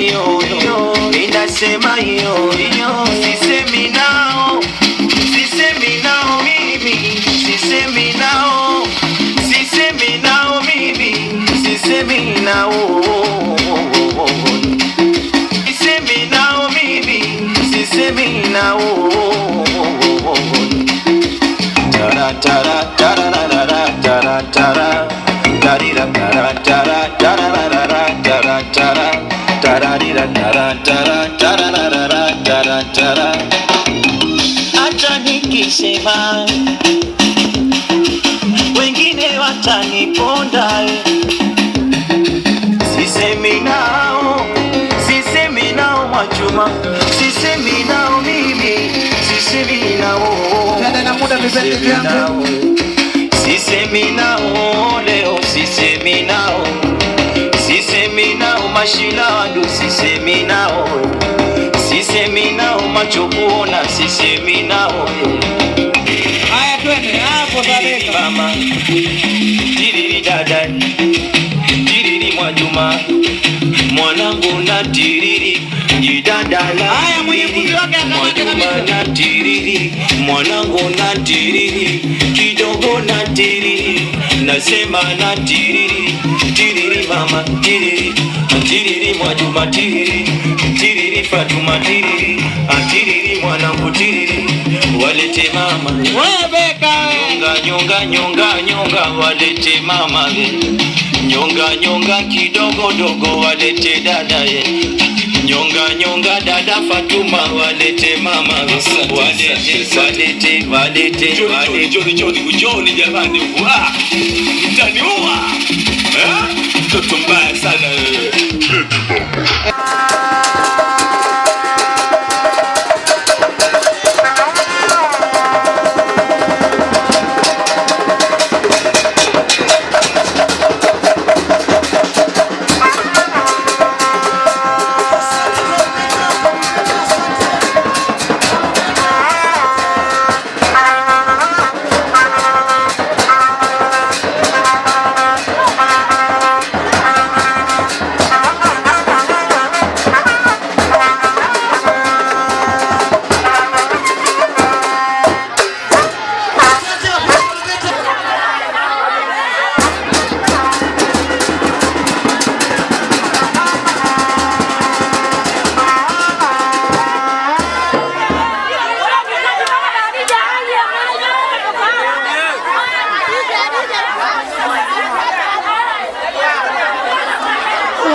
hiyo hiyo, ninasema hiyo hiyo. Sisemi nao, sisemi nao mimi, sisemi nao, sisemi nao mimi, sisemi nao, sisemi nao mimi, sisemi nao. Tara tara tara tara tara tara tarira tara tara tara tara tara tarira tara tara tara tara tara. Acha nikisema wengine wataniponda, sisemi nao, sisemi nao Mwajuma, sisemi nao mimi, sisemi nao. Tena na muda vipendi vyangu, sisemi nao leo, sisemi nao, sisemi nao Mashiladu, sisemi nao, sisemi nao macho kuona, sisemi nao. haya twende hapo Tiriri mama, tiriri dada, tiriri Mwajuma, mwanangu na tiriri jidadala. Haya, mwenye fundi wake akamate kabisa. Na tiriri mwanangu na tiriri kidogo na tiriri, nasema na tiriri, tiriri mama, tiriri tiriri Mwajuma, tiriri tiriri Fatuma, tiriri tiriri mwanangu, tiriri walete mama wewe beka nyonga nyonga nyonga nyonga, walete mama nyonga nyonga kidogo dogo, walete dada ye nyonga nyonga dada Fatuma, walete mama, walete walete walete walete Joni jamani, mtaniua mtoto mbaya sana.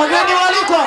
wageni waliko.